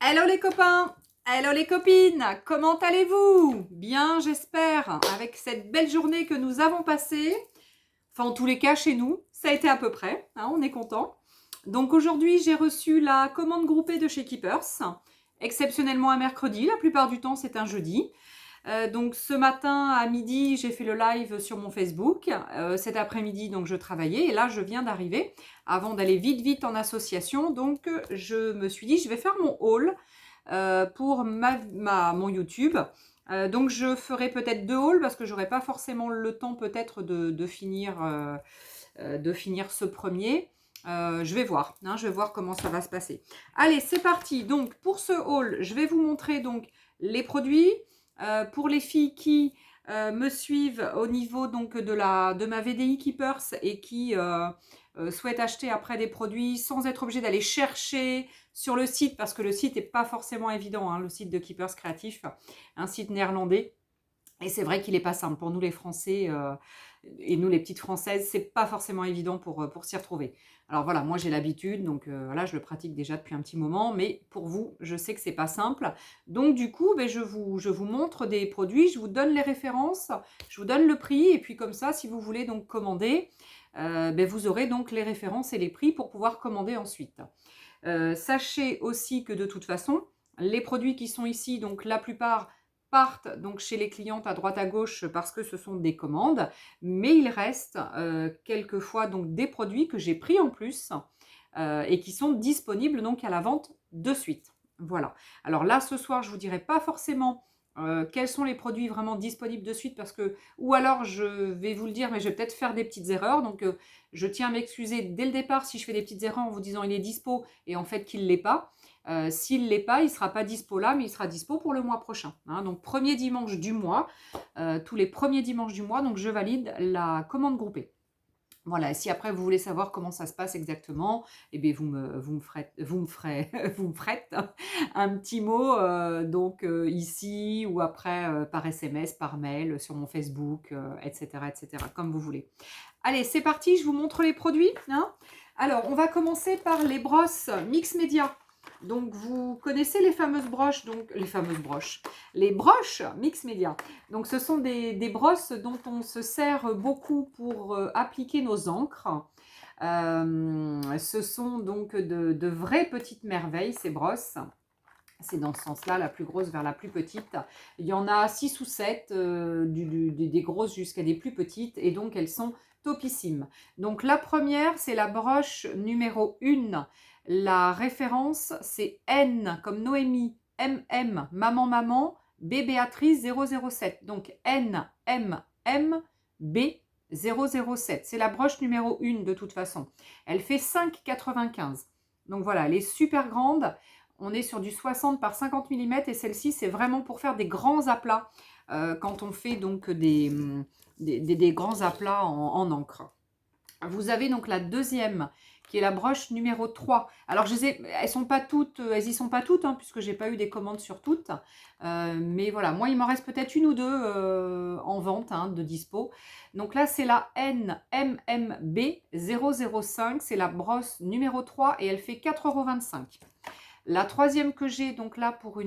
Hello les copains, hello les copines, comment allez-vous? Bien, j'espère, avec cette belle journée que nous avons passée. Enfin, en tous les cas, chez nous, ça a été à peu près, hein, on est content. Donc aujourd'hui, j'ai reçu la commande groupée de chez Keepers, exceptionnellement un mercredi, la plupart du temps c'est un jeudi. Donc ce matin à midi, j'ai fait le live sur mon Facebook. Cet après-midi, donc je travaillais et là je viens d'arriver avant d'aller vite en association. Donc je me suis dit, je vais faire mon haul pour mon YouTube. Donc je ferai peut-être 2 hauls parce que j'aurai pas forcément le temps peut-être de finir ce premier. Je vais voir, hein, je vais voir comment ça va se passer. Allez, c'est parti. Donc pour ce haul, je vais vous montrer donc les produits. Pour les filles qui me suivent au niveau donc de ma VDI Keepers et qui souhaitent acheter après des produits sans être obligé d'aller chercher sur le site, parce que le site n'est pas forcément évident, hein, le site de Keepers Créatif, un site néerlandais. Et c'est vrai qu'il n'est pas simple. Pour nous les Français et nous les petites Françaises, c'est pas forcément évident pour s'y retrouver. Alors voilà, moi j'ai l'habitude, donc voilà, je le pratique déjà depuis un petit moment, mais pour vous, je sais que c'est pas simple. Donc du coup, je vous montre des produits, je vous donne les références, je vous donne le prix, et puis comme ça, si vous voulez donc commander, vous aurez donc les références et les prix pour pouvoir commander ensuite. Sachez aussi que de toute façon, les produits qui sont ici, donc la plupart partent donc chez les clientes à droite à gauche parce que ce sont des commandes, mais il reste quelquefois donc des produits que j'ai pris en plus et qui sont disponibles donc à la vente de suite. Voilà. Alors là, ce soir, je vous dirai pas forcément quels sont les produits vraiment disponibles de suite parce que, ou alors je vais vous le dire, mais je vais peut-être faire des petites erreurs. Donc je tiens à m'excuser dès le départ si je fais des petites erreurs en vous disant il est dispo et en fait qu'il ne l'est pas. S'il ne l'est pas, il ne sera pas dispo là, mais il sera dispo pour le mois prochain. Hein. Donc premier dimanche du mois, tous les premiers dimanches du mois, donc je valide la commande groupée. Voilà, et si après vous voulez savoir comment ça se passe exactement, eh bien vous me ferez un petit mot donc ici ou après par SMS, par mail, sur mon Facebook, etc., comme vous voulez. Allez, c'est parti, je vous montre les produits. Hein. Alors, on va commencer par les brosses Mix Media. Donc, vous connaissez les fameuses broches, les broches Mix Media. Donc, ce sont des brosses dont on se sert beaucoup pour appliquer nos encres. Ce sont donc de vraies petites merveilles, ces brosses. C'est dans ce sens-là, la plus grosse vers la plus petite. Il y en a 6 ou 7, des grosses jusqu'à des plus petites, et donc elles sont topissimes. Donc la première, c'est la broche numéro 1. La référence, c'est N comme Noémie, MM, maman, B Béatrice 007. Donc N, M, M, B 007. C'est la broche numéro 1 de toute façon. Elle fait 5,95. Donc voilà, elle est super grande. On est sur du 60 par 50 mm et celle-ci, c'est vraiment pour faire des grands aplats quand on fait donc des grands aplats en encre. Vous avez donc la deuxième qui est la broche numéro 3. Alors, elles sont pas toutes, elles y sont pas toutes, hein, puisque j'ai pas eu des commandes sur toutes. Mais voilà, moi, il m'en reste peut-être une ou deux en vente, hein, de dispo. Donc là, c'est la NMMB 005. C'est la brosse numéro 3 et elle fait 4,25 €. La troisième que j'ai donc là pour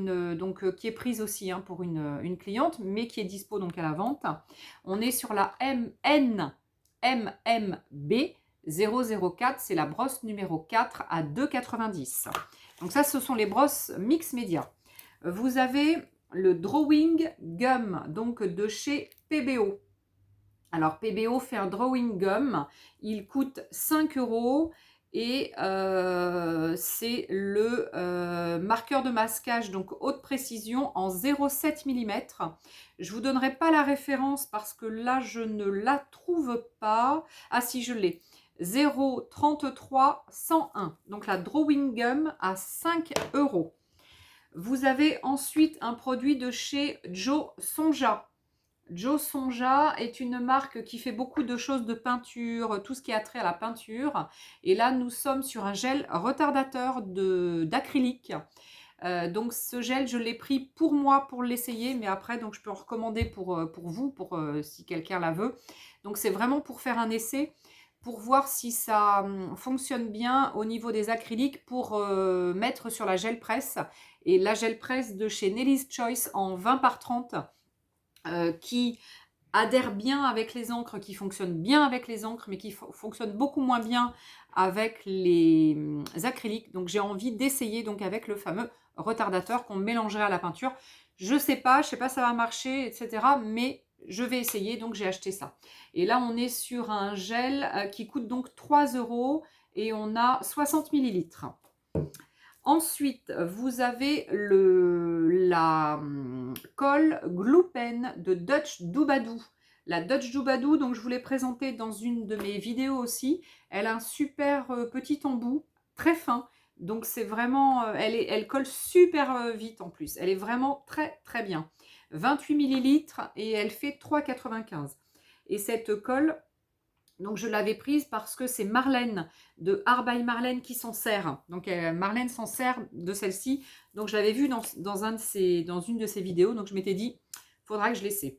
qui est prise aussi hein, pour une cliente, mais qui est dispo donc à la vente. On est sur la NMMB 004, c'est la brosse numéro 4 à 2,90 €. Donc ça, ce sont les brosses Mix Media. Vous avez le Drawing Gum, donc de chez PBO. Alors PBO fait un Drawing Gum, il coûte 5 € et c'est le marqueur de masquage, donc haute précision en 0,7 mm. Je ne vous donnerai pas la référence parce que là, je ne la trouve pas. Ah si, je l'ai. 0,33 101. Donc la Drawing Gum à 5 €. Vous avez ensuite un produit de chez Joe Sonja. Joe Sonja est une marque qui fait beaucoup de choses de peinture, tout ce qui a trait à la peinture. Et là, nous sommes sur un gel retardateur d'acrylique. Donc ce gel, je l'ai pris pour moi pour l'essayer, mais après, donc, je peux en recommander pour vous, si quelqu'un la veut. Donc c'est vraiment pour faire un essai. pour voir si ça fonctionne bien au niveau des acryliques pour mettre sur la gel presse. Et la gel presse de chez Nelly's Choice en 20 par 30 qui adhère bien avec les encres, qui fonctionne bien avec les encres, mais qui fonctionne beaucoup moins bien avec les acryliques. Donc j'ai envie d'essayer donc avec le fameux retardateur qu'on mélangerait à la peinture. Je sais pas si ça va marcher, etc. Mais je vais essayer, donc j'ai acheté ça. Et là, on est sur un gel qui coûte donc 3 € et on a 60 millilitres. Ensuite, vous avez la colle Glue Pen de Dutch Doobadoo. La Dutch Doobadoo, donc je vous l'ai présentée dans une de mes vidéos aussi. Elle a un super petit embout, très fin. Donc c'est vraiment, elle colle super vite en plus. Elle est vraiment très très bien. 28 millilitres et elle fait 3,95 €. Et cette colle, donc je l'avais prise parce que c'est Marlène de Art by Marlène qui s'en sert. Donc Marlène s'en sert de celle-ci. Donc je l'avais vue dans une de ses vidéos. Donc je m'étais dit, il faudra que je l'essaie.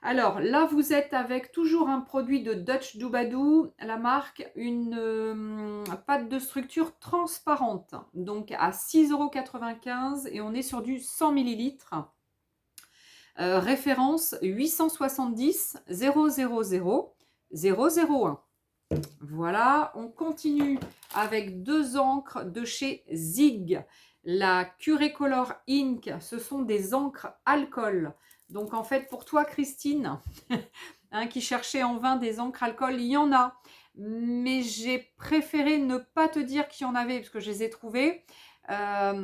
Alors là, vous êtes avec toujours un produit de Dutch Doobadoo, la marque, une pâte de structure transparente. Donc à 6,95 € et on est sur du 100 millilitres. Référence 870 000 001. Voilà, on continue avec deux encres de chez Zig. La Curecolor Ink, ce sont des encres alcool. Donc en fait, pour toi, Christine, hein, qui cherchait en vain des encres alcool, il y en a. Mais j'ai préféré ne pas te dire qu'il y en avait, parce que je les ai trouvées.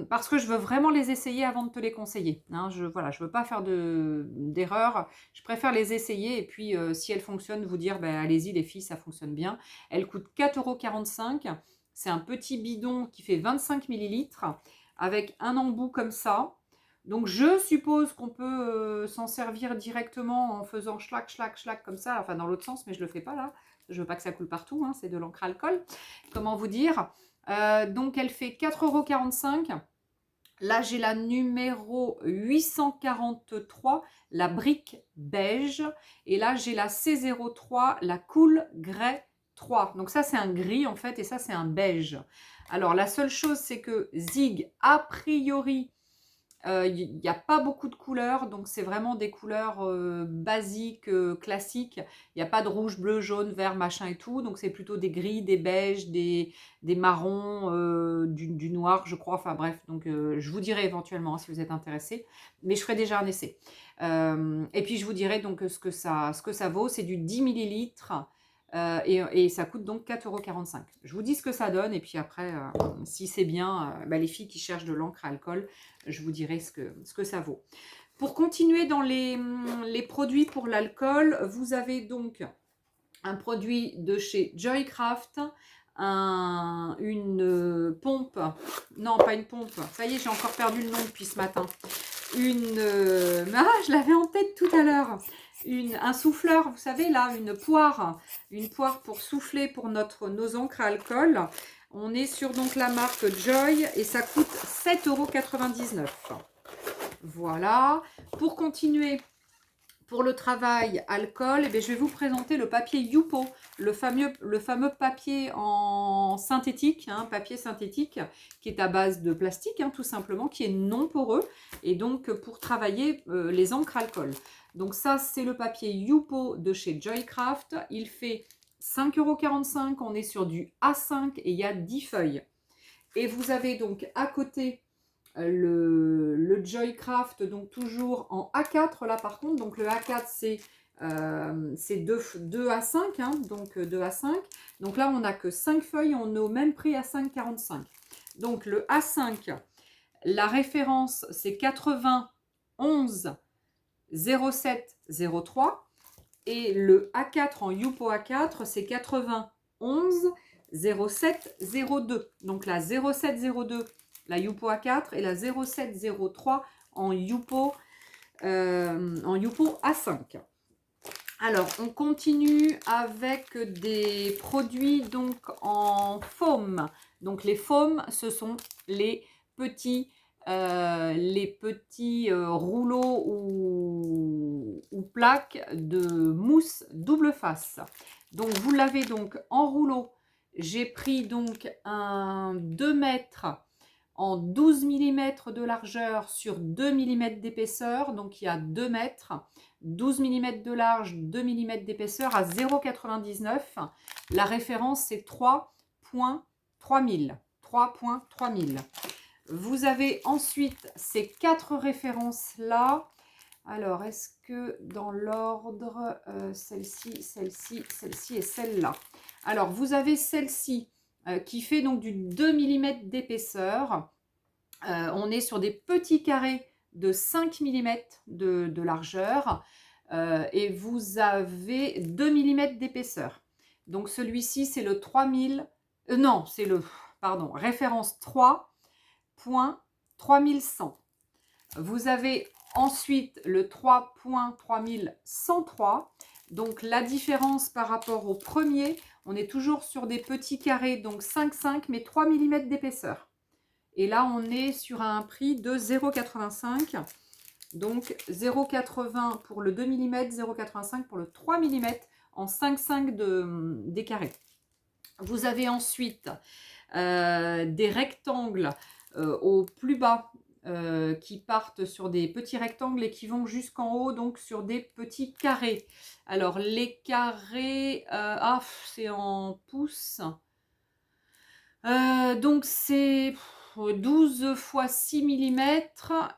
Parce que je veux vraiment les essayer avant de te les conseiller. Hein, je veux pas faire d'erreur. Je préfère les essayer et puis si elles fonctionnent, vous dire ben, allez-y les filles, ça fonctionne bien. Elles coûtent 4,45 €. C'est un petit bidon qui fait 25 millilitres avec un embout comme ça. Donc je suppose qu'on peut s'en servir directement en faisant schlac, schlac, schlac comme ça, enfin dans l'autre sens, mais je le fais pas là. Je veux pas que ça coule partout, hein, c'est de l'encre alcool. Comment vous dire? Donc elle fait 4,45 €. Là j'ai la numéro 843, la brique beige. Et là j'ai la C03, la cool grey 3. Donc ça c'est un gris en fait et ça c'est un beige. Alors la seule chose c'est que Zig a priori il n'y a pas beaucoup de couleurs, donc c'est vraiment des couleurs basiques, classiques. Il n'y a pas de rouge, bleu, jaune, vert, machin et tout. Donc c'est plutôt des gris, des beiges, des marrons, du noir, je crois. Enfin bref, donc je vous dirai éventuellement hein, si vous êtes intéressé. Mais je ferai déjà un essai. Et puis je vous dirai donc ce que ça vaut. C'est du 10 millilitres. Et ça coûte donc 4,45 €. Je vous dis ce que ça donne et puis après, si c'est bien, les filles qui cherchent de l'encre à alcool, je vous dirai ce que ça vaut. Pour continuer dans les produits pour l'alcool, vous avez donc un produit de chez Joycraft, une pompe, non pas une pompe, ça y est j'ai encore perdu le nom depuis ce matin, je l'avais en tête tout à l'heure, un souffleur, vous savez là, une poire pour souffler pour nos encres à alcool. On est sur donc la marque Joy et ça coûte 7,99 €. Voilà. Pour continuer, pour le travail alcool, je vais vous présenter le papier Yupo, le fameux papier en synthétique, hein, papier synthétique qui est à base de plastique, hein, tout simplement, qui est non poreux et donc pour travailler les encres alcool. Donc ça, c'est le papier Yupo de chez Joycraft. Il fait 5,45 €, on est sur du A5 et il y a 10 feuilles. Et vous avez donc à côté le Joycraft, donc toujours en A4 là par contre. Donc le A4 c'est 2 A5, hein, donc 2 A5. Donc là on n'a que 5 feuilles, on est au même prix à 5,45 €. Donc le A5, la référence c'est 91 07 03 et le A4 en Yupo A4 c'est 91 07 02. Donc la 07 02 la Yupo A4 et la 0703 en Yupo A5. Alors, on continue avec des produits donc en foam. Donc, les foams, ce sont les petits rouleaux ou plaques de mousse double face. Donc vous l'avez donc en rouleau. J'ai pris donc un 2 mètres en 12 mm de largeur sur 2 mm d'épaisseur. Donc il y a 2 mètres, 12 mm de large, 2 mm d'épaisseur à 0,99. La référence c'est 3.3000. 3.3000. Vous avez ensuite ces 4 références-là. Alors, est-ce que dans l'ordre, celle-ci, celle-ci, celle-ci et celle-là. Alors, vous avez celle-ci qui fait donc du 2 mm d'épaisseur. On est sur des petits carrés de 5 mm de largeur et vous avez 2 mm d'épaisseur. Donc, celui-ci, c'est le 3000. Non, c'est le, pardon, référence 3.3100. Vous avez ensuite le 3.3103. Donc la différence par rapport au premier, on est toujours sur des petits carrés, donc 5,5 mais 3 mm d'épaisseur. Et là, on est sur un prix de 0,85. Donc 0,80 pour le 2 mm, 0,85 pour le 3 mm en 5,5 des carrés. Vous avez ensuite des rectangles au plus bas qui partent sur des petits rectangles et qui vont jusqu'en haut, donc sur des petits carrés. Alors, les carrés, c'est en pouces. Donc, c'est 12 x 6 mm.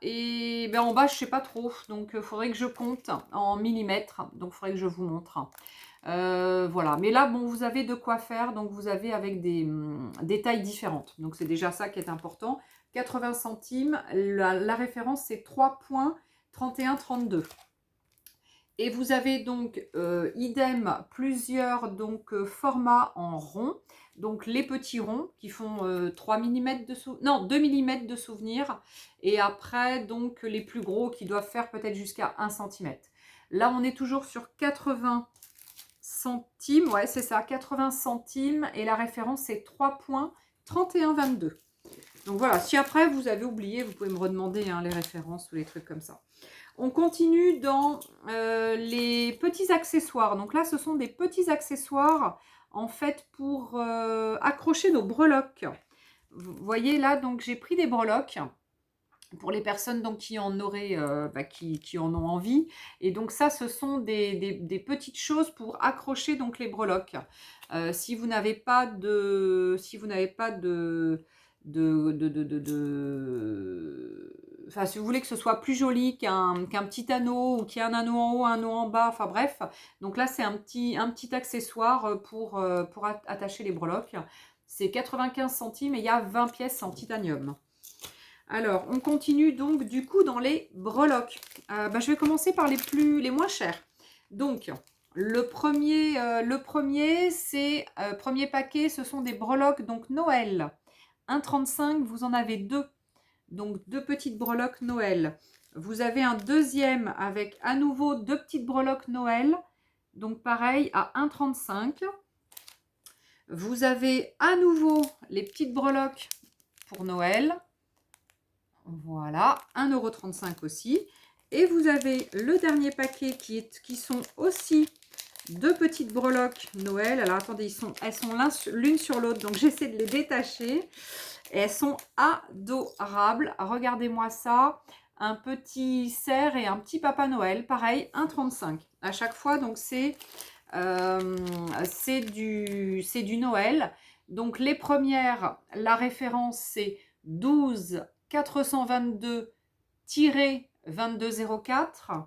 Et ben, en bas, je ne sais pas trop. Donc, il faudrait que je compte en millimètres. Donc, il faudrait que je vous montre. Voilà, mais là, bon, vous avez de quoi faire. Donc, vous avez avec des tailles différentes. Donc, c'est déjà ça qui est important. 80 centimes, la référence c'est 3.3132. Et vous avez donc idem plusieurs formats en rond. Donc les petits ronds qui font 3 mm de 2 mm de souvenir. Et après donc les plus gros qui doivent faire peut-être jusqu'à 1 cm. Là on est toujours sur 80 centimes. Ouais c'est ça, 80 centimes. Et la référence c'est 3.3122. Donc voilà, si après vous avez oublié, vous pouvez me redemander les références ou les trucs comme ça. On continue dans les petits accessoires. Donc là, ce sont des petits accessoires en fait pour accrocher nos breloques. Vous voyez là, donc j'ai pris des breloques pour les personnes donc, qui en auraient, qui en ont envie. Et donc ça, ce sont des petites choses pour accrocher donc les breloques. Si vous n'avez pas de enfin, si vous voulez que ce soit plus joli qu'un petit anneau ou qu'il y ait un anneau en haut, un anneau en bas, enfin bref. Donc là, c'est un petit accessoire pour attacher les breloques. C'est 95 centimes et il y a 20 pièces en titanium. Alors, on continue donc du coup dans les breloques. Je vais commencer par les moins chers. Donc, le premier paquet, ce sont des breloques donc Noël. 1,35, vous en avez deux. Donc, deux petites breloques Noël. Vous avez un deuxième avec à nouveau deux petites breloques Noël. Donc, pareil, à 1,35. Vous avez à nouveau les petites breloques pour Noël. Voilà, 1,35 € aussi. Et vous avez le dernier paquet qui sont aussi deux petites breloques Noël. Alors, attendez, elles sont l'une sur l'autre, donc j'essaie de les détacher. Et elles sont adorables. Regardez-moi ça. Un petit cerf et un petit papa Noël. Pareil, 1,35 € à chaque fois. Donc, c'est du Noël. Donc, les premières, la référence, c'est 12 422-2204.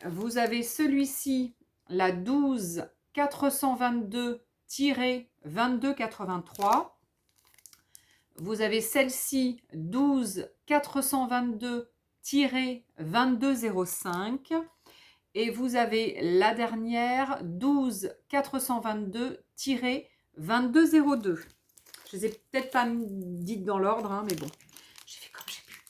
Vous avez celui-ci, la 12 422-2283. Vous avez celle-ci, 12 422-2205. Et vous avez la dernière, 12 422-2202. Je les ai peut-être pas dites dans l'ordre, mais bon, j'ai fait comme j'ai pu.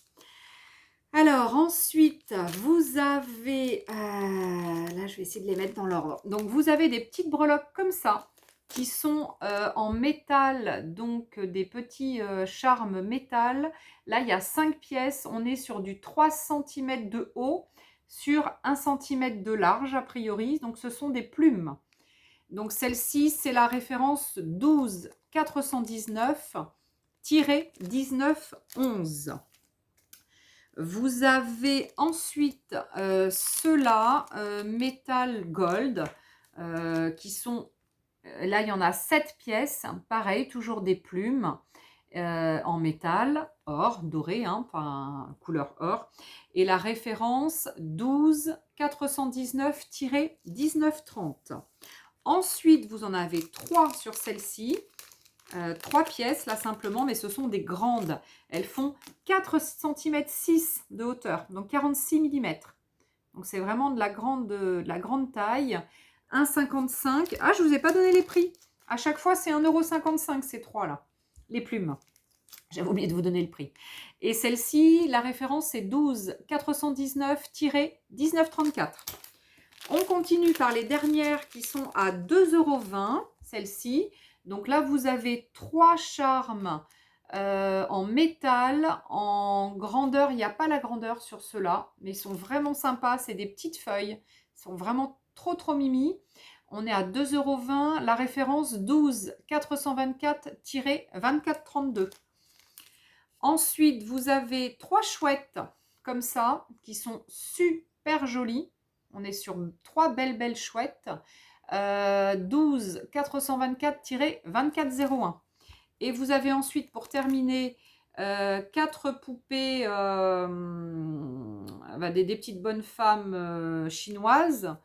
Alors, ensuite, vous avez... là, je vais essayer de les mettre dans l'ordre. Donc, vous avez des petites breloques comme ça, qui sont en métal, donc des petits charmes métal. Là, il y a 5 pièces. On est sur du 3 cm de haut sur 1 cm de large, a priori. Donc, ce sont des plumes. Donc celle-ci, c'est la référence 12 419-1911. Vous avez ensuite ceux-là, Metal Gold, qui sont, là il y en a 7 pièces, pareil, toujours des plumes en métal, or, doré, hein, enfin couleur or. Et la référence 12 419-1930. Ensuite, vous en avez 3 sur celle-ci. 3 pièces là simplement, mais ce sont des grandes. Elles font 4 cm 6 de hauteur, donc 46 mm. Donc c'est vraiment de la grande taille. 1,55. Ah, je ne vous ai pas donné les prix. À chaque fois, c'est 1,55 € ces 3 là, les plumes. J'avais oublié de vous donner le prix. Et celle-ci, la référence c'est 12 419-1934. On continue par les dernières qui sont à 2,20 €, celle-ci. Donc là, vous avez 3 charmes en métal, en grandeur. Il n'y a pas la grandeur sur ceux-là, mais ils sont vraiment sympas. C'est des petites feuilles. Ils sont vraiment trop mimi. On est à 2,20 €. La référence 12 424-2432. Ensuite, vous avez 3 chouettes comme ça qui sont super jolies. On est sur 3 belles chouettes. 12 424-2401. Et vous avez ensuite, pour terminer, 4 poupées, des petites bonnes femmes chinoises.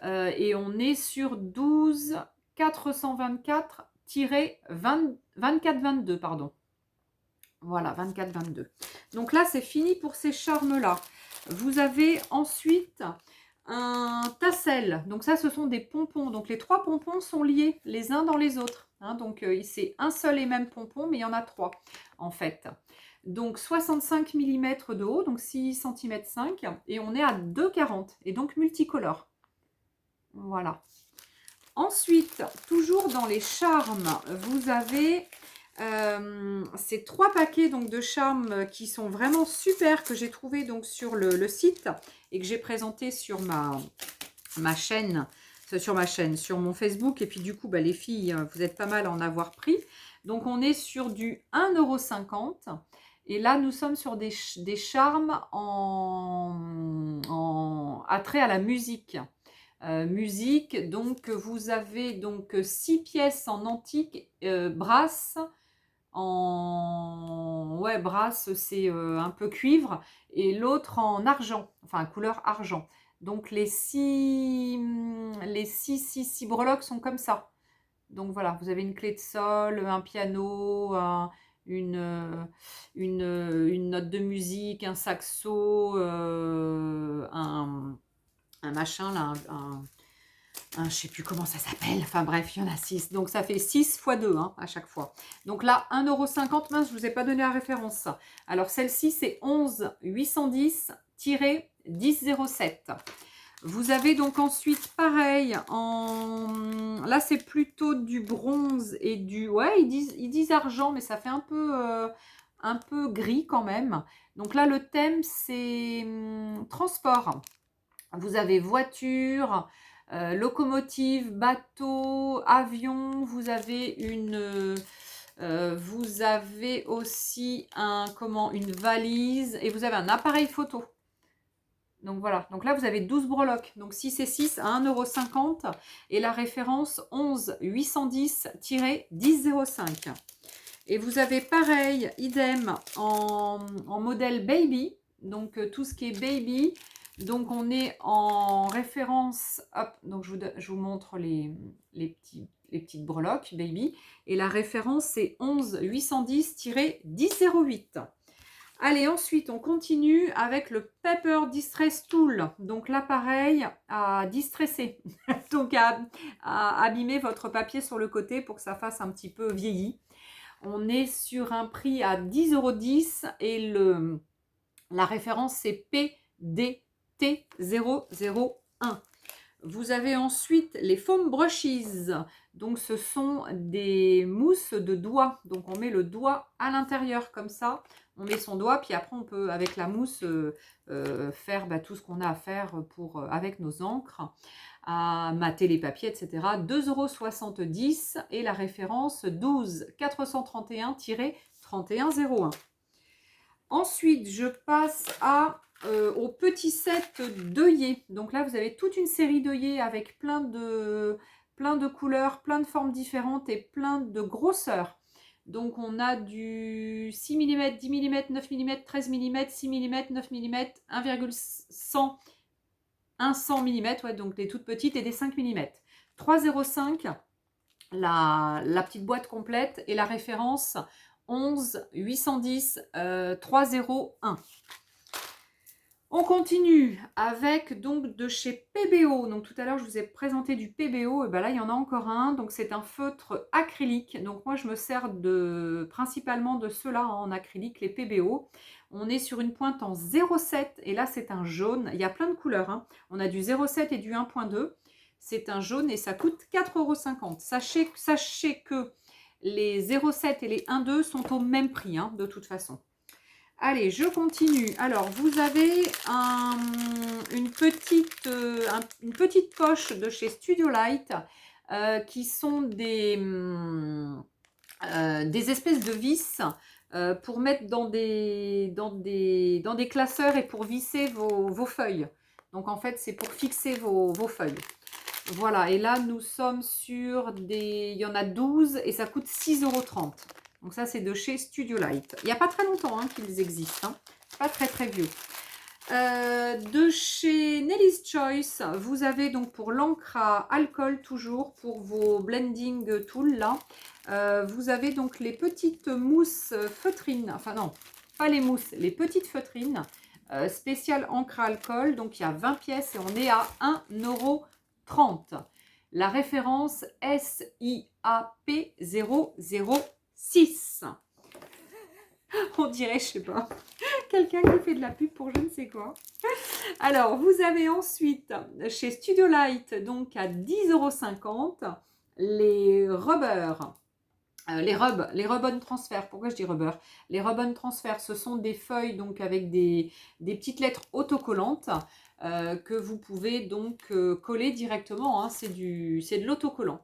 Et on est sur 12 424-2422, pardon. Voilà, 24-22. Donc là, c'est fini pour ces charmes-là. Vous avez ensuite un tassel. Donc ça, ce sont des pompons. Donc les 3 pompons sont liés les uns dans les autres. Hein, donc c'est un seul et même pompon, mais il y en a 3 en fait. Donc 65 mm de haut, donc 6 cm 5. Et on est à 2,40 et donc multicolore. Voilà. Ensuite, toujours dans les charmes, vous avez ces 3 paquets donc, de charmes qui sont vraiment super, que j'ai trouvé donc sur le site et que j'ai présenté sur ma chaîne, sur mon Facebook. Et puis du coup, les filles, vous êtes pas mal à en avoir pris. Donc on est sur du 1,50 €. Et là, nous sommes sur des charmes en attrait à la musique. Musique, donc vous avez donc 6 pièces en antique, brasse, brasse c'est un peu cuivre, et l'autre en argent, enfin couleur argent. Donc les 6 breloques sont comme ça. Donc voilà, vous avez une clé de sol, un piano, une note de musique, un saxo, un machin là, je sais plus comment ça s'appelle, enfin bref, il y en a 6, donc ça fait 6 x 2 hein, à chaque fois. Donc là 1,50 €, mince, je vous ai pas donné la référence. Alors celle-ci c'est 11 810-1007. Vous avez donc ensuite pareil, là c'est plutôt du bronze et du, ouais, ils disent argent, mais ça fait un peu gris quand même. Donc là le thème c'est transport. Vous avez voiture, locomotive, bateau, avion. Vous avez aussi une valise, et vous avez un appareil photo. Donc voilà, donc là vous avez 12 breloques, donc 6 et 6 à 1,50 € et la référence 11 810-1005. Et vous avez pareil, idem, en modèle baby, donc tout ce qui est baby. Donc on est en référence, hop, donc je vous montre les petites breloques baby. Et la référence c'est 11 810-1008. Allez, ensuite on continue avec le Paper Distress Tool. Donc l'appareil à distresser, donc à abîmer votre papier sur le côté pour que ça fasse un petit peu vieilli. On est sur un prix à 10,10 € et la référence c'est PDT001. Vous avez ensuite les foam brushes. Donc ce sont des mousses de doigts. Donc on met le doigt à l'intérieur comme ça. On met son doigt, puis après on peut avec la mousse faire tout ce qu'on a à faire avec nos encres, à mater les papiers, etc. 2,70 € et la référence 12 431-3101. Ensuite, je passe au petit set d'œillets. Donc là, vous avez toute une série d'œillets avec plein de couleurs, plein de formes différentes et plein de grosseurs. Donc on a du 6 mm, 10 mm, 9 mm, 13 mm, 6 mm, 9 mm, 1,100 mm, ouais, donc des toutes petites et des 5 mm. 3,05 la petite boîte complète et la référence 11 810 301. On continue avec donc de chez PBO. Donc tout à l'heure je vous ai présenté du PBO, et ben là il y en a encore un. Donc c'est un feutre acrylique. Donc moi je me sers principalement de ceux-là en acrylique, les PBO. On est sur une pointe en 0,7 et là c'est un jaune. Il y a plein de couleurs, hein. On a du 0,7 et du 1,2. C'est un jaune et ça coûte 4,50 €. Sachez que les 0,7 et les 1,2 sont au même prix, hein, de toute façon. Allez, je continue. Alors, vous avez une petite poche de chez Studio Light qui sont des espèces de vis pour mettre dans des classeurs et pour visser vos feuilles. Donc, en fait, c'est pour fixer vos feuilles. Voilà, et là, nous sommes sur il y en a 12 et ça coûte 6,30 €. Donc ça, c'est de chez Studio Light. Il n'y a pas très longtemps qu'ils existent, hein. Pas très très vieux. De chez Nelly's Choice, vous avez donc pour l'encre à alcool toujours, pour vos blending tools là, vous avez donc les petites mousses feutrines, enfin non, pas les mousses, les petites feutrines, spéciales encre à alcool, donc il y a 20 pièces et on est à 1,30 €. La référence SIAP 006. On dirait, je sais pas, quelqu'un qui fait de la pub pour je ne sais quoi. Alors, vous avez ensuite chez Studio Light, donc à 10,50 € les rubbers. Les rub-on transfert. Pourquoi je dis rubber? Les rub-on transfert, ce sont des feuilles donc avec des petites lettres autocollantes que vous pouvez donc coller directement, hein. C'est de l'autocollant.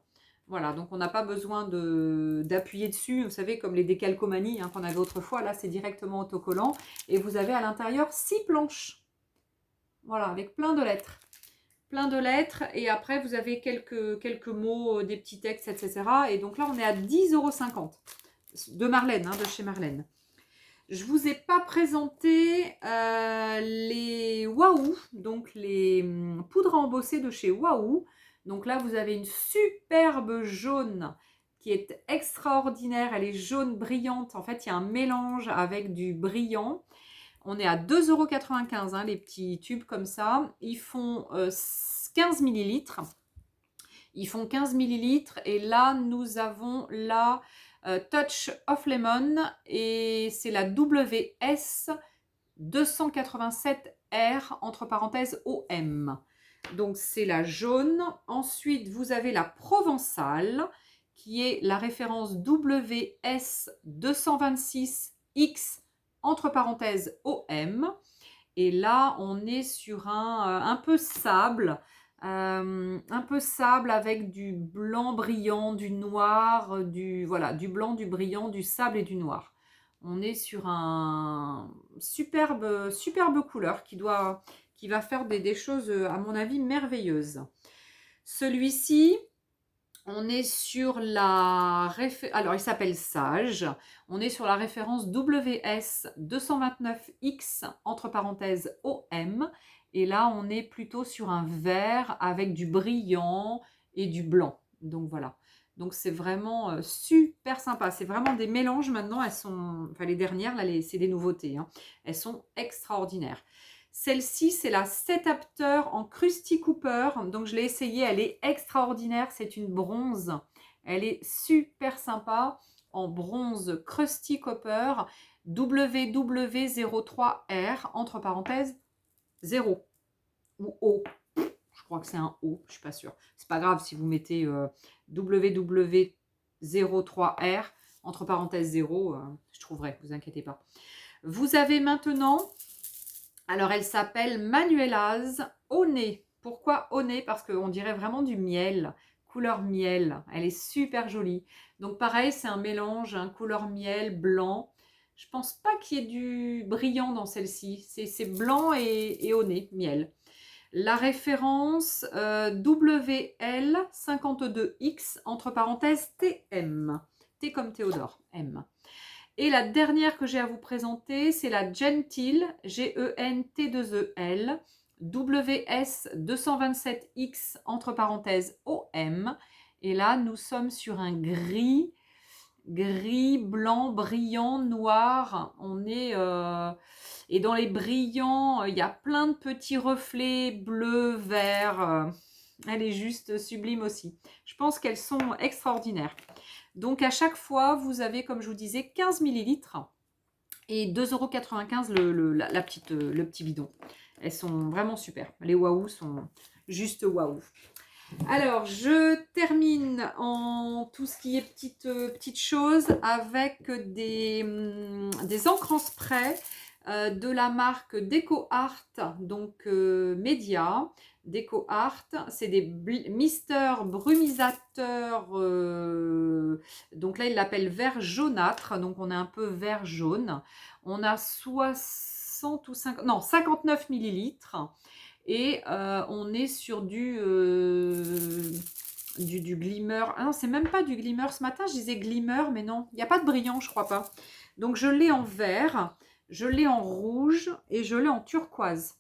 Voilà, donc on n'a pas besoin d'appuyer dessus, vous savez, comme les décalcomanies, hein, qu'on avait autrefois. Là, c'est directement autocollant. Et vous avez à l'intérieur 6 planches. Voilà, avec plein de lettres. Plein de lettres. Et après, vous avez quelques mots, des petits textes, etc. Et donc là, on est à 10,50 € de Marlène, hein, de chez Marlène. Je ne vous ai pas présenté les Waouh, donc les poudres à embosser de chez Waouh. Donc là, vous avez une superbe jaune qui est extraordinaire. Elle est jaune brillante. En fait, il y a un mélange avec du brillant. On est à 2,95 €, hein, les petits tubes comme ça. Ils font 15 ml. Ils font 15 ml. Et là, nous avons la Touch of Lemon. Et c'est la WS 287R, entre parenthèses OM. Donc, c'est la jaune. Ensuite, vous avez la Provençale, qui est la référence WS 226X, entre parenthèses OM. Et là, on est sur un peu sable. Un peu sable avec du blanc brillant, du noir, voilà, du blanc, du brillant, du sable et du noir. On est sur un superbe couleur qui va faire des choses, à mon avis, merveilleuses. Celui-ci, on est sur alors il s'appelle Sage. On est sur la référence WS 229X, entre parenthèses OM. Et là, on est plutôt sur un vert avec du brillant et du blanc. Donc voilà. Donc c'est vraiment super sympa. C'est vraiment des mélanges maintenant. Elles sont, enfin les dernières, là, c'est des nouveautés, hein. Elles sont extraordinaires. Celle-ci, c'est la Setapter en Krusty Cooper. Donc, je l'ai essayée. Elle est extraordinaire. C'est une bronze. Elle est super sympa. En bronze Krusty Cooper. WW03R, entre parenthèses, 0. Ou O. Je crois que c'est un O, je suis pas sûre. C'est pas grave si vous mettez WW03R, entre parenthèses 0, je trouverai, vous inquiétez pas. Vous avez maintenant, alors elle s'appelle Manuela's au nez. Pourquoi au nez? Parce qu'on dirait vraiment du miel, couleur miel. Elle est super jolie. Donc pareil, c'est un mélange, un couleur miel blanc. Je pense pas qu'il y ait du brillant dans celle-ci. C'est blanc et au nez, miel. La référence WL52X, entre parenthèses TM. T comme Théodore, M. Et la dernière que j'ai à vous présenter, c'est la Gentil, G-E-N-T-2-E-L, WS227X, entre parenthèses OM. Et là, nous sommes sur un gris, blanc, brillant, noir. On est... et dans les brillants, il y a plein de petits reflets bleus, verts. Elle est juste sublime aussi. Je pense qu'elles sont extraordinaires. Donc à chaque fois, vous avez, comme je vous disais, 15 ml et 2,95 € le petit bidon. Elles sont vraiment super. Les waouh sont juste waouh. Alors, je termine en tout ce qui est petites choses avec des encres en spray de la marque Deco Art, donc Média. Deco Art, c'est des Mister brumisateurs, donc là il l'appelle vert jaunâtre, donc on est un peu vert jaune. On a 60 ou 50, non 59 millilitres et on est sur du glimmer. Ah non, c'est même pas du glimmer. Ce matin je disais glimmer, mais non, il n'y a pas de brillant, je crois pas. Donc je l'ai en vert, je l'ai en rouge et je l'ai en turquoise.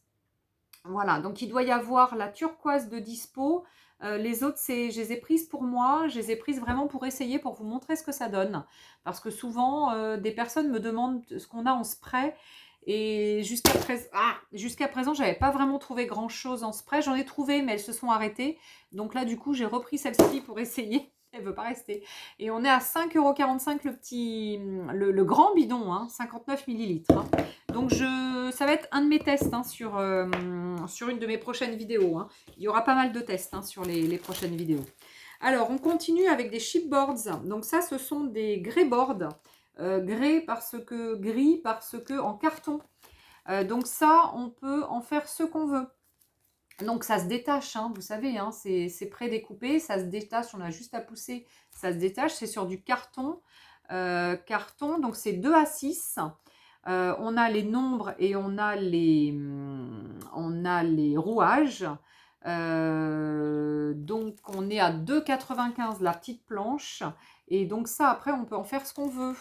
Voilà, donc il doit y avoir la turquoise de dispo. Les autres, je les ai prises pour moi. Je les ai prises vraiment pour essayer, pour vous montrer ce que ça donne. Parce que souvent, des personnes me demandent ce qu'on a en spray. Et jusqu'à présent, je n'avais pas vraiment trouvé grand-chose en spray. J'en ai trouvé, mais elles se sont arrêtées. Donc là, du coup, j'ai repris celle-ci pour essayer. Elle ne veut pas rester. Et on est à 5,45 € le grand bidon, hein, 59 ml. Hein. Donc ça va être un de mes tests hein, sur une de mes prochaines vidéos. Hein. Il y aura pas mal de tests hein, sur les prochaines vidéos. Alors, on continue avec des chipboards. Donc ça, ce sont des grey boards. Gris parce que en carton. Donc ça, on peut en faire ce qu'on veut. Donc ça se détache, hein, vous savez, hein, c'est pré-découpé, ça se détache, on a juste à pousser, ça se détache, c'est sur du carton. Donc c'est 2 à 6. On a les nombres et on a les rouages. Donc on est à 2,95 la petite planche. Et donc ça, après, on peut en faire ce qu'on veut.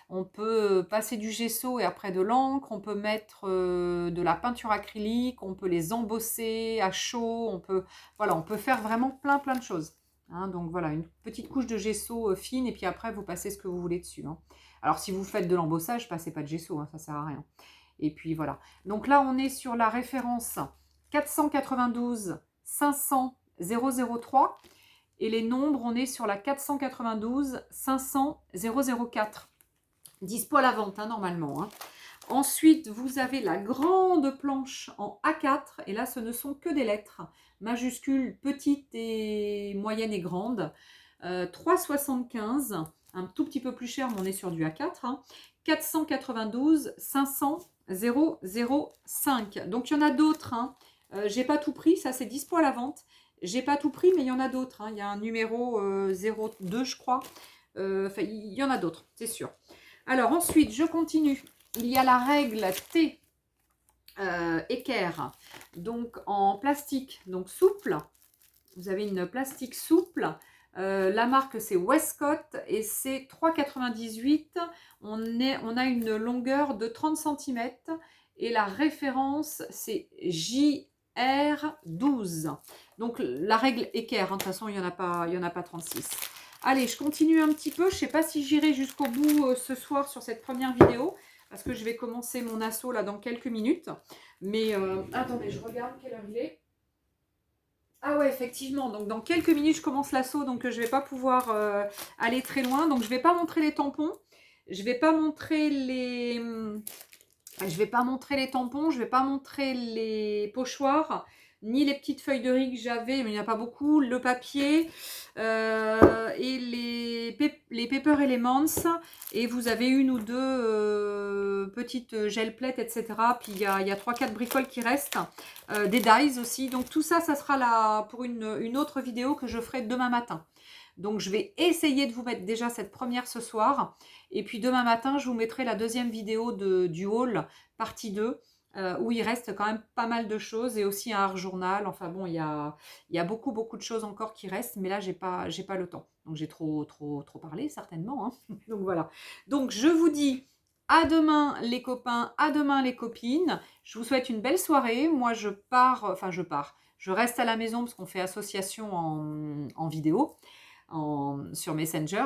On peut passer du gesso et après de l'encre. On peut mettre de la peinture acrylique. On peut les embosser à chaud. On peut faire vraiment plein de choses. Hein, donc voilà, une petite couche de gesso fine. Et puis après, vous passez ce que vous voulez dessus. Hein. Alors si vous faites de l'embossage, passez pas de gesso. Hein, ça sert à rien. Et puis voilà. Donc là, on est sur la référence 492 500 003. Et les nombres, on est sur la 492 500 004. Dispo à la vente, hein, normalement. Hein. Ensuite, vous avez la grande planche en A4. Et là, ce ne sont que des lettres. Majuscules, petites et moyennes et grandes. 3,75. Un tout petit peu plus cher, mais on est sur du A4. Hein. 492 500 005. Donc, il y en a d'autres. Hein. J'ai pas tout pris. Ça, c'est dispo à la vente. J'ai pas tout pris, mais il y en a d'autres. Hein. Il y a un numéro 02, je crois. Il y en a d'autres, c'est sûr. Alors, ensuite, je continue. Il y a la règle T équerre, donc en plastique, donc souple. Vous avez une plastique souple. La marque, c'est Westcott et c'est 3,98 €. On a une longueur de 30 cm et la référence, c'est JR12. Donc la règle équerre, hein, de toute façon il n'y en a pas 36. Allez, je continue un petit peu. Je ne sais pas si j'irai jusqu'au bout ce soir sur cette première vidéo, parce que je vais commencer mon assaut là dans quelques minutes. Mais attendez, je regarde quelle heure il est. Ah ouais, effectivement, donc dans quelques minutes je commence l'assaut, donc je ne vais pas pouvoir aller très loin. Donc je ne vais pas montrer les tampons, je ne vais pas montrer les tampons, je ne vais pas montrer les pochoirs. ni les petites feuilles de riz que j'avais, mais il n'y en a pas beaucoup, le papier et les Paper Elements. Et vous avez une ou deux petites gelplettes, etc. Puis il y a 3-4 bricoles qui restent. Des dies aussi. Donc tout ça, ça sera là pour une autre vidéo que je ferai demain matin. Donc je vais essayer de vous mettre déjà cette première ce soir. Et puis demain matin, je vous mettrai la deuxième vidéo du haul, partie 2, où il reste quand même pas mal de choses. Et aussi un art journal. Enfin bon, il y a beaucoup, beaucoup de choses encore qui restent. Mais là, j'ai pas le temps. Donc j'ai trop parlé, certainement. Hein. Donc voilà. Donc je vous dis à demain les copains, à demain les copines. Je vous souhaite une belle soirée. Moi, je pars. Je reste à la maison parce qu'on fait association en vidéo. Sur Messenger.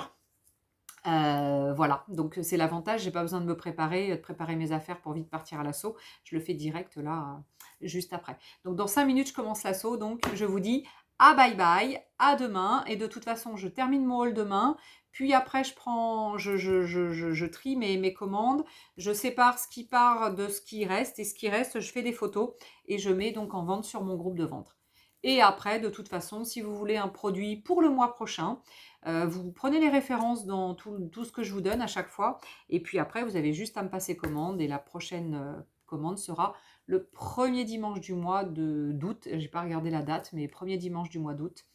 Voilà, donc c'est l'avantage, j'ai pas besoin de préparer mes affaires pour vite partir à l'assaut. Je le fais direct là, juste après. Donc dans 5 minutes, je commence l'assaut, donc je vous dis à bye bye, à demain. Et de toute façon, je termine mon haul demain. Puis après, je trie mes commandes. Je sépare ce qui part de ce qui reste. Et ce qui reste, je fais des photos et je mets donc en vente sur mon groupe de vente. Et après, de toute façon, si vous voulez un produit pour le mois prochain, vous prenez les références dans tout ce que je vous donne à chaque fois. Et puis après, vous avez juste à me passer commande. Et la prochaine commande sera le premier dimanche du mois d'août. Je n'ai pas regardé la date, mais premier dimanche du mois d'août.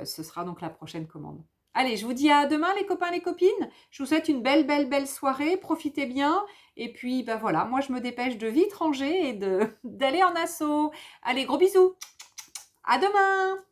Ce sera donc la prochaine commande. Allez, je vous dis à demain les copains, les copines. Je vous souhaite une belle soirée. Profitez bien. Et puis, ben voilà, moi je me dépêche de vite ranger et d'aller en assaut. Allez, gros bisous. À demain!